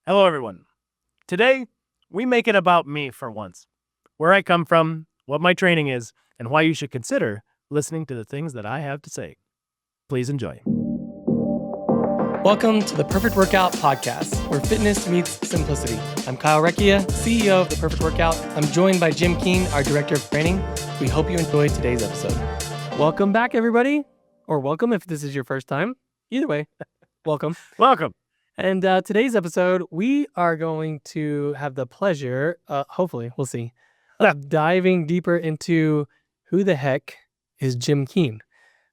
Hello, everyone. Today, we make it about me for once. Where I come from, what my training is, and why you should consider listening to the things that I have to say. Please enjoy. Welcome to the Perfect Workout Podcast, where fitness meets simplicity. I'm Kyle Recchia, CEO of The Perfect Workout. I'm joined by Jim Keene, our Director of Training. We hope you enjoyed today's episode. Welcome back, everybody. Or welcome if this is your first time. Either way, welcome. Welcome. And today's episode, we are going to have the pleasure, hopefully, we'll see, of diving deeper into who the heck is Jim Keene.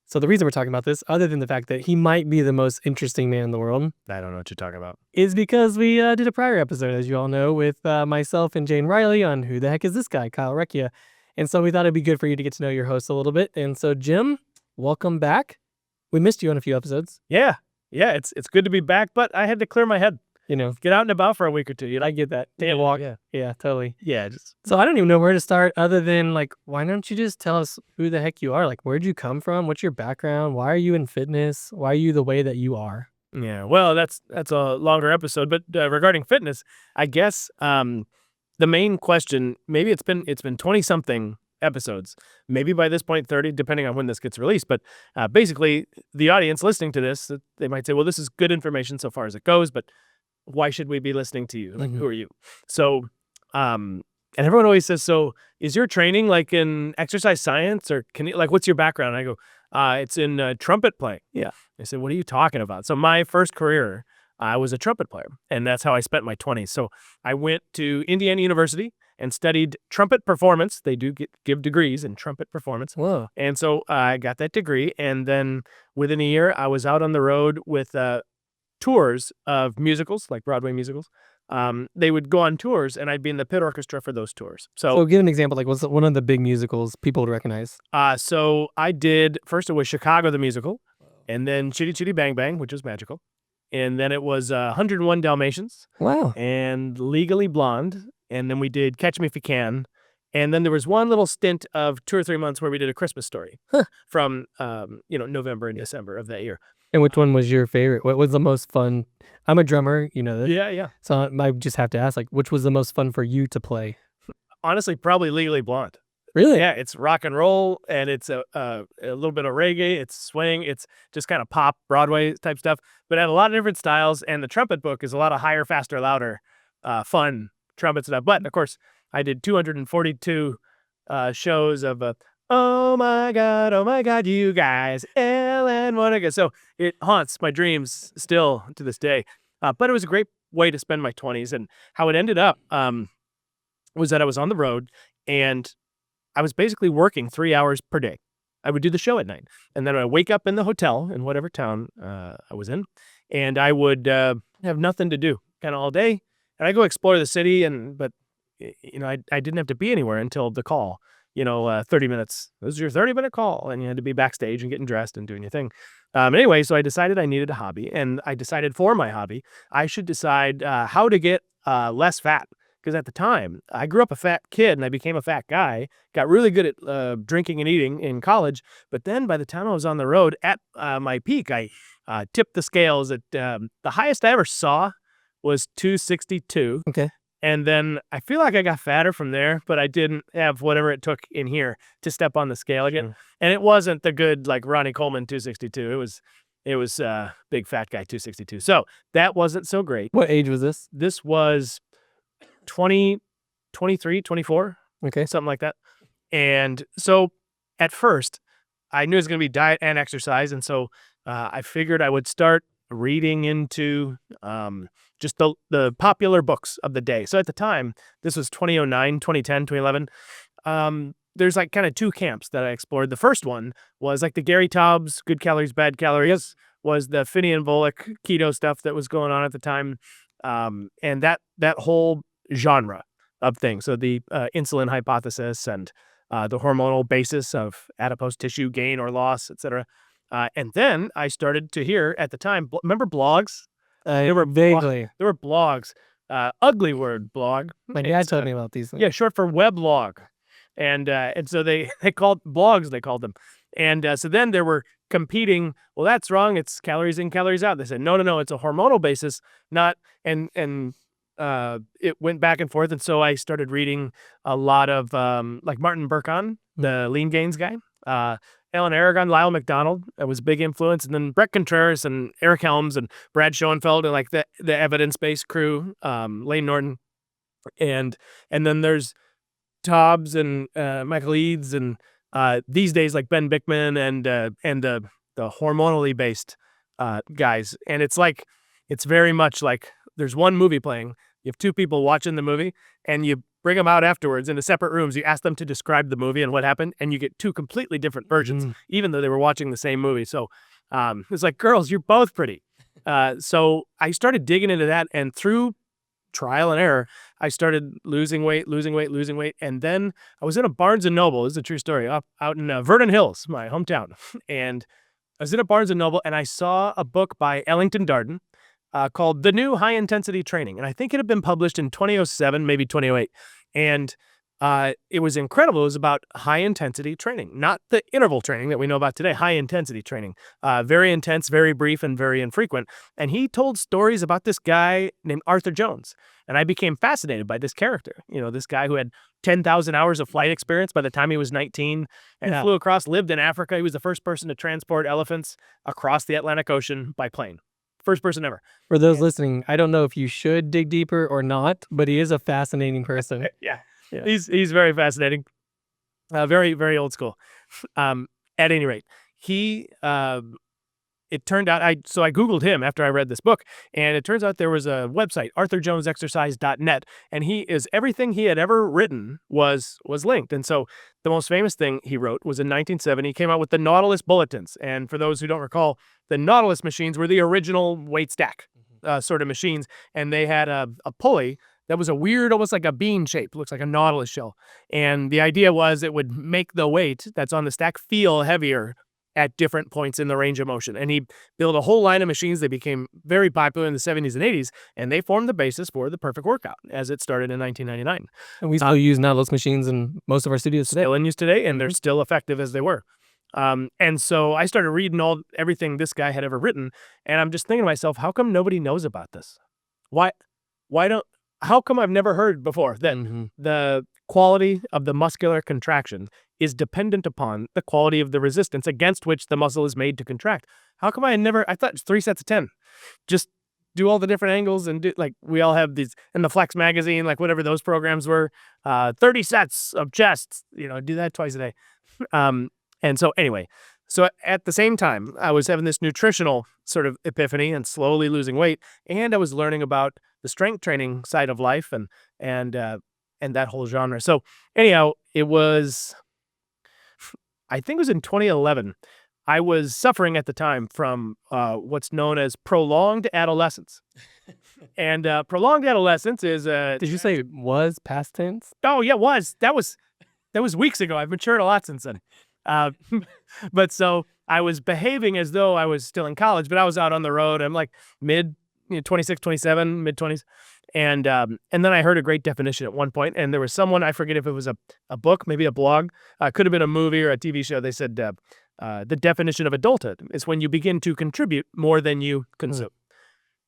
So the reason we're talking about this, other than the fact that he might be the most interesting man in the world, I don't know what you're talking about. is because we did a prior episode, as you all know, with myself and Jane Riley on who the heck is this guy, Kyle Recchia. And so we thought it'd be good for you to get to know your host a little bit. And so, Jim, welcome back. We missed you on a few episodes. Yeah, it's good to be back, but I had to clear my head. You know, Get out and about for a week or two. I get that. Take a walk. Yeah, totally. Yeah. So I don't even know where to start other than why don't you just tell us who the heck you are? Where'd you come from? What's your background? Why are you in fitness? Why are you the way that you are? Yeah, well, that's a longer episode, but regarding fitness, I guess the main question, maybe it's been 20-something episodes, maybe by this point 30, depending on when this gets released, but basically the audience listening to this, they might say, well, this is good information so far as it goes, but why should we be listening to you? Who are you? So, and everyone always says, so is your training in exercise science, or can you, what's your background? And I go, it's in trumpet playing. Yeah. They said, what are you talking about? So my first career, I was a trumpet player, and that's how I spent my 20s. So I went to Indiana University and studied trumpet performance. They do give degrees in trumpet performance. Whoa. And so I got that degree, and then within a year, I was out on the road with tours of musicals, like Broadway musicals. They would go on tours, and I'd be in the pit orchestra for those tours. So give an example, what's one of the big musicals people would recognize? So I did, first it was Chicago the Musical, and then Chitty Chitty Bang Bang, which was magical. And then it was 101 Dalmatians. Wow. And Legally Blonde. And then we did Catch Me If You Can. And then there was one little stint of 2 or 3 months where we did A Christmas Story from, November and December of that year. And which one was your favorite? What was the most fun? I'm a drummer, you know that. Yeah. So I just have to ask, which was the most fun for you to play? Honestly, probably Legally Blonde. Really? Yeah, it's rock and roll, and it's a little bit of reggae, it's swing, it's just kind of pop, Broadway type stuff, but at a lot of different styles, and the trumpet book is a lot of higher, faster, louder, fun trumpet stuff. But, of course, I did 242 shows of, oh my God, you guys, Ellen Monica. So it haunts my dreams still to this day. But it was a great way to spend my 20s, and how it ended up was that I was on the road, and I was basically working 3 hours per day. I would do the show at night, and then I'd wake up in the hotel in whatever town I was in, and I would have nothing to do kind of all day, and I'd go explore the city, but I didn't have to be anywhere until the call, 30 minutes. This is your 30-minute call, and you had to be backstage and getting dressed and doing your thing. Anyway, so I decided I needed a hobby, and I decided for my hobby, I should decide how to get less fat. Because at the time, I grew up a fat kid and I became a fat guy, got really good at drinking and eating in college. But then by the time I was on the road at my peak, I tipped the scales at the highest I ever saw was 262. Okay. And then I feel like I got fatter from there, but I didn't have whatever it took in here to step on the scale again. Sure. And it wasn't the good, Ronnie Coleman 262. It was big fat guy 262. So that wasn't so great. What age was this? This was 20, 23, 24, okay, something like that. And so at first, I knew it was going to be diet and exercise. And so I figured I would start reading into just the popular books of the day. So at the time, this was 2009, 2010, 2011. There's kind of 2 camps that I explored. The first one was the Gary Taubes, Good Calories, Bad Calories, was the Finney and Volek keto stuff that was going on at the time. And that whole genre of things. So the insulin hypothesis and the hormonal basis of adipose tissue gain or loss, etc. And then I started to hear at the time, remember blogs? There were vaguely. There were blogs. Ugly word, blog. My dad told me about these things. Yeah, short for weblog. And so they called blogs, they called them. And so then there were competing, well, that's wrong. It's calories in, calories out. They said, no, it's a hormonal basis, not, and it went back and forth. And so I started reading a lot of like Martin Burkhan, the lean gains guy, Alan Aragon, Lyle McDonald. That was a big influence. And then Brett Contreras and Eric Helms and Brad Schoenfeld and like the evidence-based crew, Lane Norton. And then there's Dobbs and Michael Eads and these days like Ben Bickman and the hormonally based guys. And it's very much like there's one movie playing. You have two people watching the movie and you bring them out afterwards into separate rooms. You ask them to describe the movie and what happened, and you get two completely different versions, even though they were watching the same movie. So it's like, girls, you're both pretty. So I started digging into that, and through trial and error, I started losing weight. And then I was in a Barnes & Noble. This is a true story, out in Vernon Hills, my hometown. And I was in a Barnes & Noble, and I saw a book by Ellington Darden called The New High Intensity Training. And I think it had been published in 2007, maybe 2008. And it was incredible. It was about high intensity training, not the interval training that we know about today, high intensity training, very intense, very brief, and very infrequent. And he told stories about this guy named Arthur Jones. And I became fascinated by this character, this guy who had 10,000 hours of flight experience by the time he was 19 and flew across, lived in Africa. He was the first person to transport elephants across the Atlantic Ocean by plane. First person ever. For those listening, I don't know if you should dig deeper or not, but he is a fascinating person. Yeah. He's very fascinating. Very, very old school. At any rate, it turned out, I Googled him after I read this book, and it turns out there was a website, arthurjonesexercise.net, and everything he had ever written was linked. And so the most famous thing he wrote was in 1970, he came out with the Nautilus Bulletins. And for those who don't recall, the Nautilus machines were the original weight stack sort of machines, and they had a pulley that was a weird, almost like a bean shape, looks like a nautilus shell. And the idea was it would make the weight that's on the stack feel heavier at different points in the range of motion. And he built a whole line of machines. They became very popular in the 70s and 80s, and they formed the basis for the perfect workout as it started in 1999. And we still use Nautilus machines in most of our studios today. Still in use today, and they're still effective as they were. And so I started reading everything this guy had ever written, and I'm just thinking to myself, how come nobody knows about this? How come I've never heard before that the quality of the muscular contraction is dependent upon the quality of the resistance against which the muscle is made to contract? How come I thought it's 3 sets of 10. Just do all the different angles and do, like, we all have these in the Flex magazine, like whatever those programs were, 30 sets of chest, do that twice a day. And so anyway, so at the same time, I was having this nutritional sort of epiphany and slowly losing weight, and I was learning about the strength training side of life and that whole genre. So anyhow, I think it was in 2011. I was suffering at the time from what's known as prolonged adolescence. And prolonged adolescence is Did you say it was past tense? Oh, yeah, it was. That was weeks ago. I've matured a lot since then. But so I was behaving as though I was still in college, but I was out on the road. I'm like mid 26, 27, mid 20s. And then I heard a great definition at one point, and there was someone, I forget if it was a book, maybe a blog, could have been a movie or a TV show. They said the definition of adulthood is when you begin to contribute more than you consume.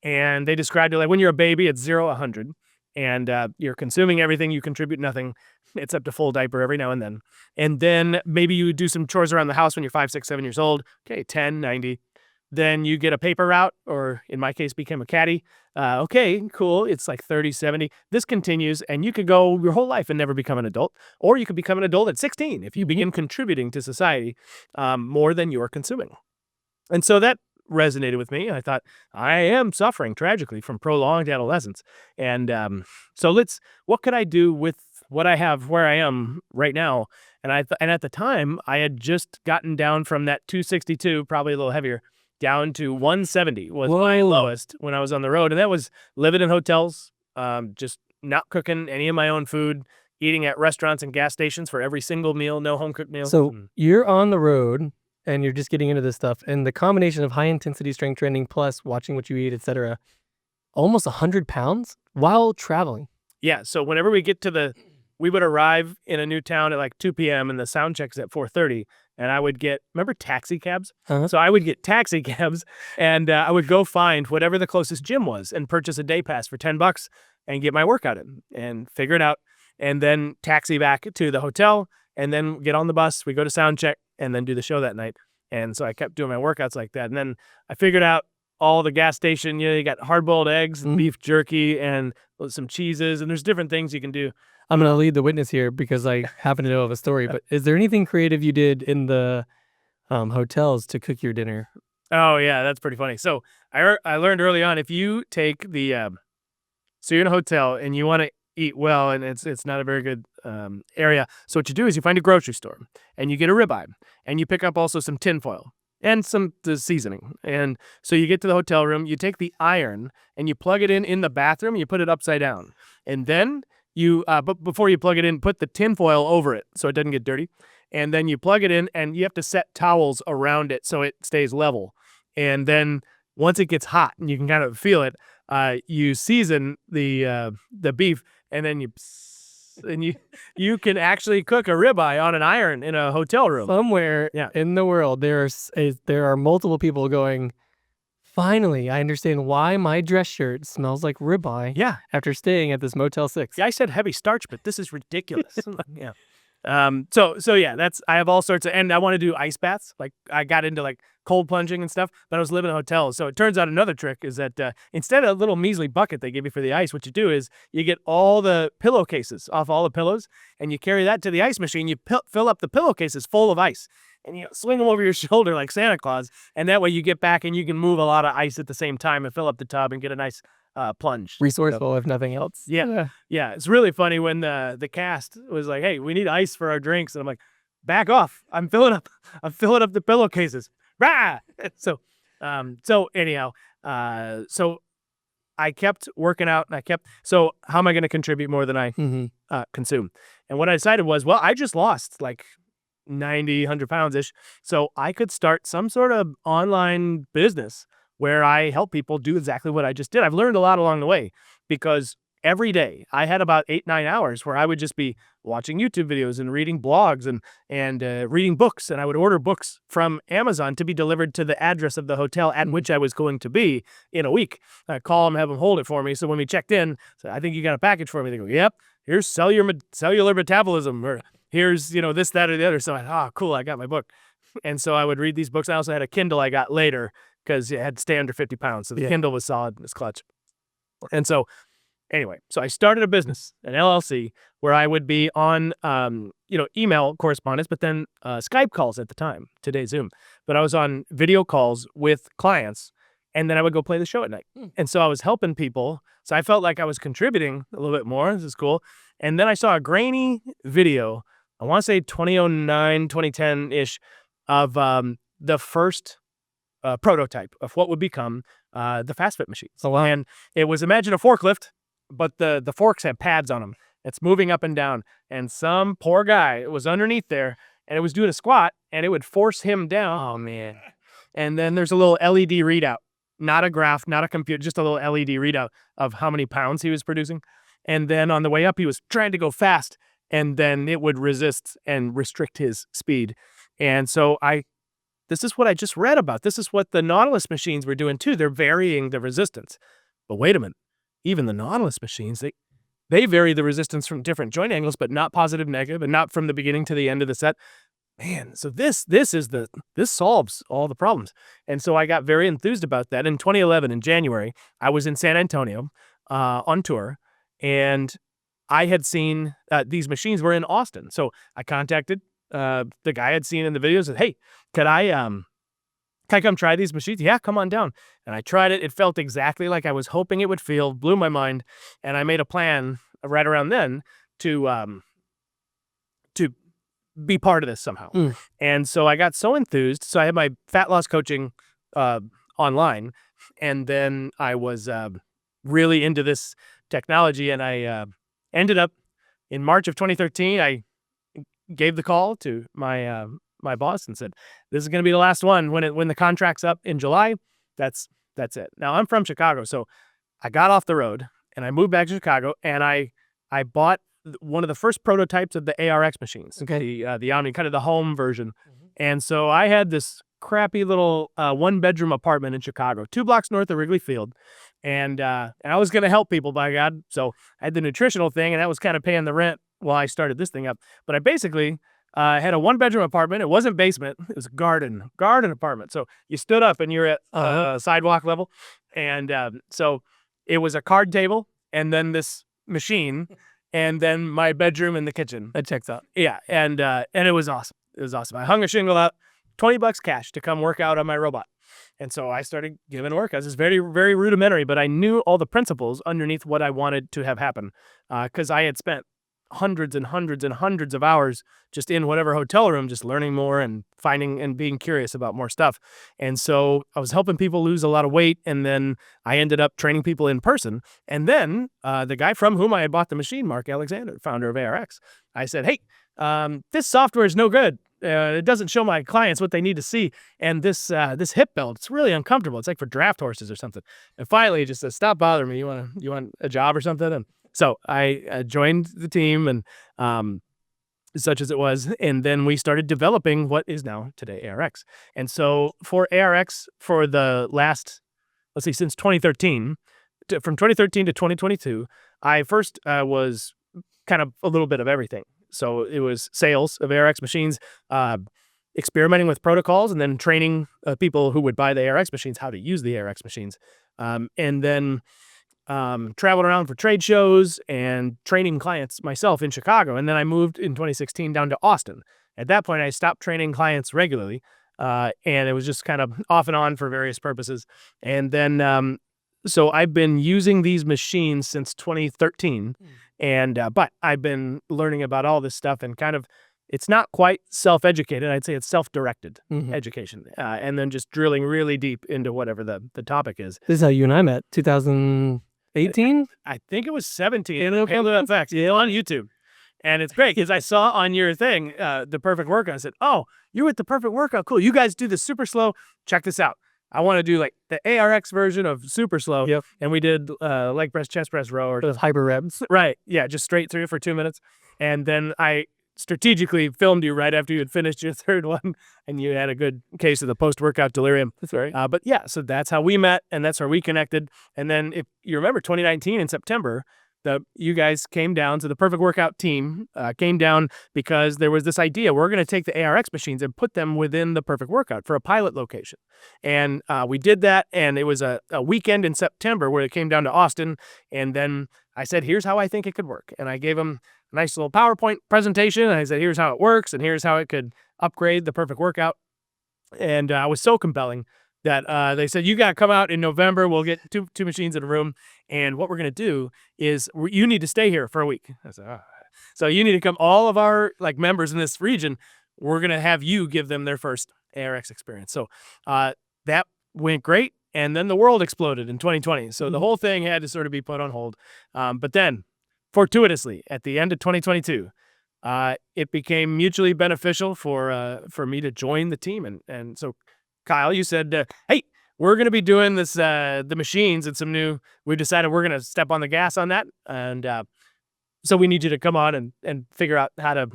And they described it like when you're a baby, it's 0, 100. And you're consuming everything, you contribute nothing, except a full diaper every now and then. And then maybe you do some chores around the house when you're 5, 6, 7 years old. Okay, 10, 90. Then you get a paper route, or in my case, became a caddy. Okay, cool. It's like 30, 70. This continues, and you could go your whole life and never become an adult. Or you could become an adult at 16 if you begin contributing to society more than you're consuming. And so that resonated with me. I thought, I am suffering tragically from prolonged adolescence. And so what could I do with what I have where I am right now? And at the time, I had just gotten down from that 262, probably a little heavier, down to 170 was my lowest when I was on the road. And that was living in hotels, just not cooking any of my own food, eating at restaurants and gas stations for every single meal, no home cooked meal. So you're on the road and you're just getting into this stuff, and the combination of high intensity strength training plus watching what you eat, etc., almost 100 pounds while traveling. Yeah. So whenever we would arrive in a new town at like 2 p.m. and the sound check's at 4:30. And I would remember taxi cabs? So I would get taxi cabs, and I would go find whatever the closest gym was and purchase a day pass for $10 and get my workout in and figure it out, and then taxi back to the hotel, and then get on the bus. We go to sound check and then do the show that night. And so I kept doing my workouts like that. And then I figured out all the gas station, you got hard-boiled eggs, beef jerky, and some cheeses, and there's different things you can do. I'm going to lead the witness here because I happen to know of a story, but is there anything creative you did in the hotels to cook your dinner? Oh, yeah, that's pretty funny. So I learned early on, if you take the, so you're in a hotel and you want to eat well, and it's not a very good area. So what you do is you find a grocery store and you get a ribeye, and you pick up also some tinfoil and the seasoning. And so you get to the hotel room, you take the iron and you plug it in the bathroom, you put it upside down. And then you, but before you plug it in, put the tinfoil over it so it doesn't get dirty. And then you plug it in, and you have to set towels around it so it stays level. And then once it gets hot and you can kind of feel it, you season the beef, and then you can actually cook a ribeye on an iron in a hotel room. Somewhere in the world, there are multiple people going, finally, I understand why my dress shirt smells like ribeye. Yeah. After staying at this Motel 6. Yeah, I said heavy starch, but this is ridiculous. Yeah. So yeah, I have all sorts of, and I want to do ice baths. Like I got into like cold plunging and stuff, but I was living in hotels. So it turns out another trick is that instead of a little measly bucket they give you for the ice, what you do is you get all the pillowcases off all the pillows, and you carry that to the ice machine. You fill up the pillowcases full of ice, and you swing them over your shoulder like Santa Claus. And that way you get back and you can move a lot of ice at the same time and fill up the tub and get a nice plunge. Resourceful, if nothing else. Yeah. It's really funny when the cast was like, "Hey, we need ice for our drinks," and I'm like, "Back off! I'm filling up the pillowcases." Rah! So anyhow, so I kept working out, and so how am I going to contribute more than I consume? And what I decided was, well, I just lost like 90, 100 pounds ish, so I could start some sort of online business where I help people do exactly what I just did. I've learned a lot along the way, because every day I had about 8-9 hours where I would just be watching YouTube videos and reading blogs and reading books. And I would order books from Amazon to be delivered to the address of the hotel at which I was going to be in a week. I call them, have them hold it for me. So when we checked in, so I think you got a package for me. They go, "Yep, here's cellular metabolism," or here's, this, that, or the other. So I cool, I got my book. And so I would read these books. I also had a Kindle I got later, because it had to stay under 50 pounds. So the Kindle was solid in its clutch. And so anyway, so I started a business, an LLC, where I would be on, email correspondence, but then Skype calls at the time, today Zoom. But I was on video calls with clients, and then I would go play the show at night. And so I was helping people. So I felt like I was contributing a little bit more. This is cool. And then I saw a grainy video, I want to say 2009, 2010-ish, of the first prototype of what would become the FastFit machines. Oh, wow. And it was, imagine a forklift, but the forks have pads on them. It's moving up and down. And some poor guy was underneath there, and it was doing a squat, and it would force him down. Oh, man. And then there's a little LED readout, not a graph, not a computer, just a little LED readout of how many pounds he was producing. And then on the way up, he was trying to go fast, and then it would resist and restrict his speed. And so this is what I just read about. This is what the Nautilus machines were doing too. They're varying the resistance. But wait a minute. Even the Nautilus machines, they vary the resistance from different joint angles, but not positive, negative, and not from the beginning to the end of the set. Man, so this solves all the problems. And so I got very enthused about that. In 2011, in January, I was in San Antonio on tour, and I had seen these machines were in Austin. So I contacted the guy I'd seen in the videos, said, "Hey, can I come try these machines?" "Yeah, come on down." And I tried it. It felt exactly like I was hoping it would feel, blew my mind. And I made a plan right around then to be part of this somehow. And so I got so enthused. So I had my fat loss coaching online, and then I was really into this technology, and I ended up in March of 2013, I gave the call to my my boss and said, "This is going to be the last one. When the contract's up in July, that's it." Now I'm from Chicago, so I got off the road and I moved back to Chicago, and I bought one of the first prototypes of the ARX machines, the Omni, kind of the home version. And so I had this crappy little 1-bedroom apartment in Chicago, 2 blocks north of Wrigley Field, And I was going to help people, by God. So I had the nutritional thing, and that was kind of paying the rent while I started this thing up. But I basically had a 1-bedroom apartment. It wasn't basement. It was a garden apartment. So you stood up and you're at sidewalk level. And so it was a card table and then this machine and then my bedroom and the kitchen. That checks out. Yeah. And it was awesome. It was awesome. I hung a shingle out, $20 cash to come work out on my robot. And so I started giving workouts. It's very, very rudimentary, but I knew all the principles underneath what I wanted to have happen because I had spent hundreds and hundreds and hundreds of hours just in whatever hotel room, just learning more and finding and being curious about more stuff. And so I was helping people lose a lot of weight. And then I ended up training people in person. And then the guy from whom I had bought the machine, Mark Alexander, founder of ARX, I said, hey, this software is no good. It doesn't show my clients what they need to see. And this hip belt, it's really uncomfortable. It's like for draft horses or something. And finally, he just said, stop bothering me. You want a job or something? And so I joined the team and such as it was. And then we started developing what is now today ARX. And so for ARX, for the last, since 2013, from 2013 to 2022, I first was kind of a little bit of everything. So it was sales of ARX machines, experimenting with protocols, and then training people who would buy the ARX machines how to use the ARX machines. And then traveled around for trade shows and training clients myself in Chicago. And then I moved in 2016 down to Austin. At that point, I stopped training clients regularly, and it was just kind of off and on for various purposes. And then so I've been using these machines since 2013. And but I've been learning about all this stuff and kind of, it's not quite self-educated. I'd say it's self-directed education. And then just drilling really deep into whatever the topic is. This is how you and I met, 2018? I think it was 17. On YouTube. And it's great because I saw on your thing, the perfect workout. I said, oh, you're with the perfect workout. Cool. You guys do the super slow. Check this out. I want to do like the ARX version of super slow. Yep. And we did leg press, chest press, row. Or hyper reps. Right. Yeah. Just straight through for 2 minutes. And then I strategically filmed you right after you had finished your third one. And you had a good case of the post-workout delirium. That's right. But yeah, so that's how we met. And that's where we connected. And then if you remember 2019 in September, you guys came down, so the Perfect Workout team came down because there was this idea. We're going to take the ARX machines and put them within the Perfect Workout for a pilot location. And we did that, and it was a weekend in September where it came down to Austin. And then I said, here's how I think it could work. And I gave them a nice little PowerPoint presentation. And I said, here's how it works, and here's how it could upgrade the Perfect Workout. And it was so compelling that they said, you got to come out in November. We'll get two machines in a room. And what we're going to do is you need to stay here for a week. I said, so you need to come, all of our members in this region, we're going to have you give them their first ARX experience. So that went great. And then the world exploded in 2020. So the whole thing had to sort of be put on hold. But then fortuitously at the end of 2022, it became mutually beneficial for me to join the team. And so Kyle, you said, hey, we're going to be doing this, the machines and we decided we're going to step on the gas on that. And so we need you to come on and figure out how to,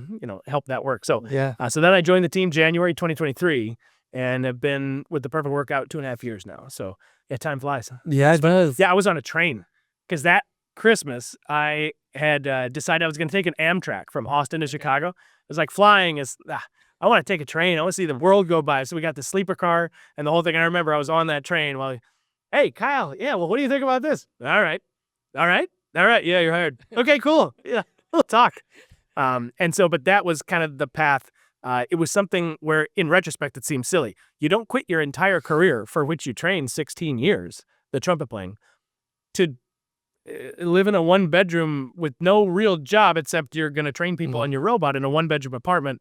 help that work. So, so then I joined the team January 2023 and have been with the Perfect Workout 2.5 years now. So yeah, time flies. Yeah, it does. Yeah, I was on a train because that Christmas I had decided I was going to take an Amtrak from Austin to Chicago. It was like flying is... I want to take a train. I want to see the world go by. So we got the sleeper car and the whole thing. I remember I was on that train while, hey, Kyle, yeah, well, what do you think about this? All right. Yeah, you're hired. Okay, cool. Yeah, we'll talk. And so, but that was kind of the path. It was something where, in retrospect, it seems silly. You don't quit your entire career for which you trained 16 years, the trumpet playing, to live in a 1-bedroom with no real job except you're going to train people on your robot in a 1-bedroom apartment.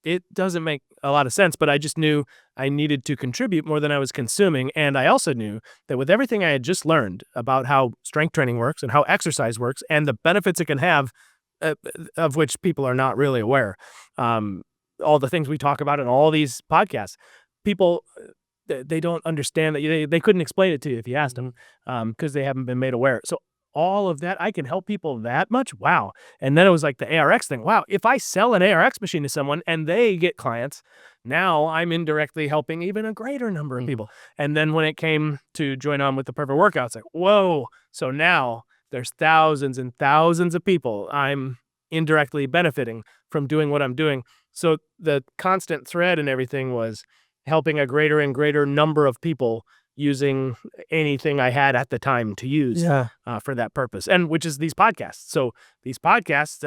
It doesn't make a lot of sense, but I just knew I needed to contribute more than I was consuming. And I also knew that with everything I had just learned about how strength training works and how exercise works and the benefits it can have, of which people are not really aware, all the things we talk about in all these podcasts, people, they don't understand that they couldn't explain it to you if you asked them, because they haven't been made aware. So all of that. I can help people that much. Wow. And then it was like the ARX thing. Wow. If I sell an ARX machine to someone and they get clients, now I'm indirectly helping even a greater number of people. And then when it came to join on with the Perfect Workout, it's like, whoa. So now there's thousands and thousands of people I'm indirectly benefiting from doing what I'm doing. So the constant thread and everything was helping a greater and greater number of people using anything I had at the time to use for that purpose, and which is these podcasts. So these podcasts,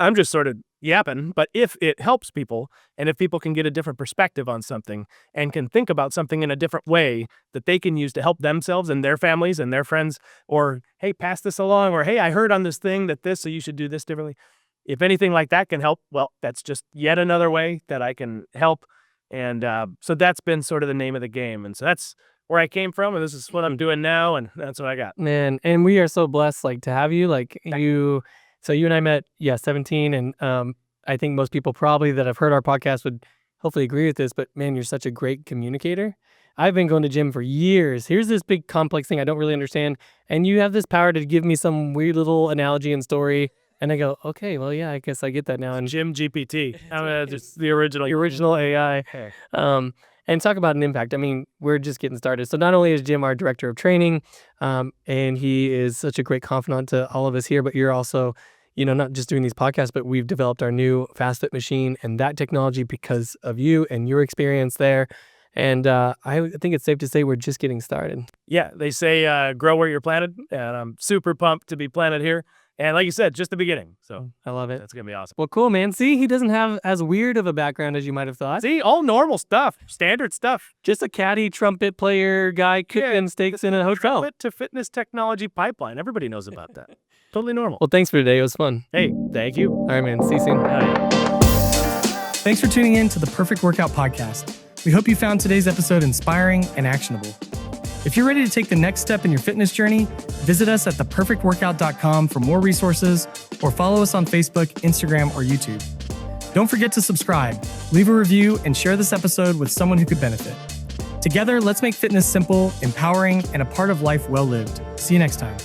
I'm just sort of yapping, but if it helps people and if people can get a different perspective on something and can think about something in a different way that they can use to help themselves and their families and their friends, or, hey, pass this along, or, hey, I heard on this thing that this, so you should do this differently. If anything like that can help, well, that's just yet another way that I can help. And so that's been sort of the name of the game. And so that's where I came from, and this is what I'm doing now, and that's what I got. Man, and we are so blessed to have you. So you and I met, 17, and I think most people probably that have heard our podcast would hopefully agree with this, but man, you're such a great communicator. I've been going to gym for years. Here's this big complex thing I don't really understand, and you have this power to give me some weird little analogy and story, and I go, okay, well, yeah, I guess I get that now. And Gym GPT, just the original AI. Hey. And talk about an impact. I mean, we're just getting started. So not only is Jim our director of training, and he is such a great confidant to all of us here, but you're also, not just doing these podcasts, but we've developed our new FastFit machine and that technology because of you and your experience there. And I think it's safe to say we're just getting started. Yeah, they say grow where you're planted, and I'm super pumped to be planted here. And like you said, just the beginning. So I love it. That's going to be awesome. Well, cool, man. See, he doesn't have as weird of a background as you might have thought. See, all normal stuff, standard stuff. Just a caddy trumpet player guy cooking steaks in a hotel. Trumpet to fitness technology pipeline. Everybody knows about that. Totally normal. Well, thanks for today. It was fun. Hey, thank you. All right, man. See you soon. All right. Thanks for tuning in to the Perfect Workout Podcast. We hope you found today's episode inspiring and actionable. If you're ready to take the next step in your fitness journey, visit us at theperfectworkout.com for more resources, or follow us on Facebook, Instagram, or YouTube. Don't forget to subscribe, leave a review, and share this episode with someone who could benefit. Together, let's make fitness simple, empowering, and a part of life well lived. See you next time.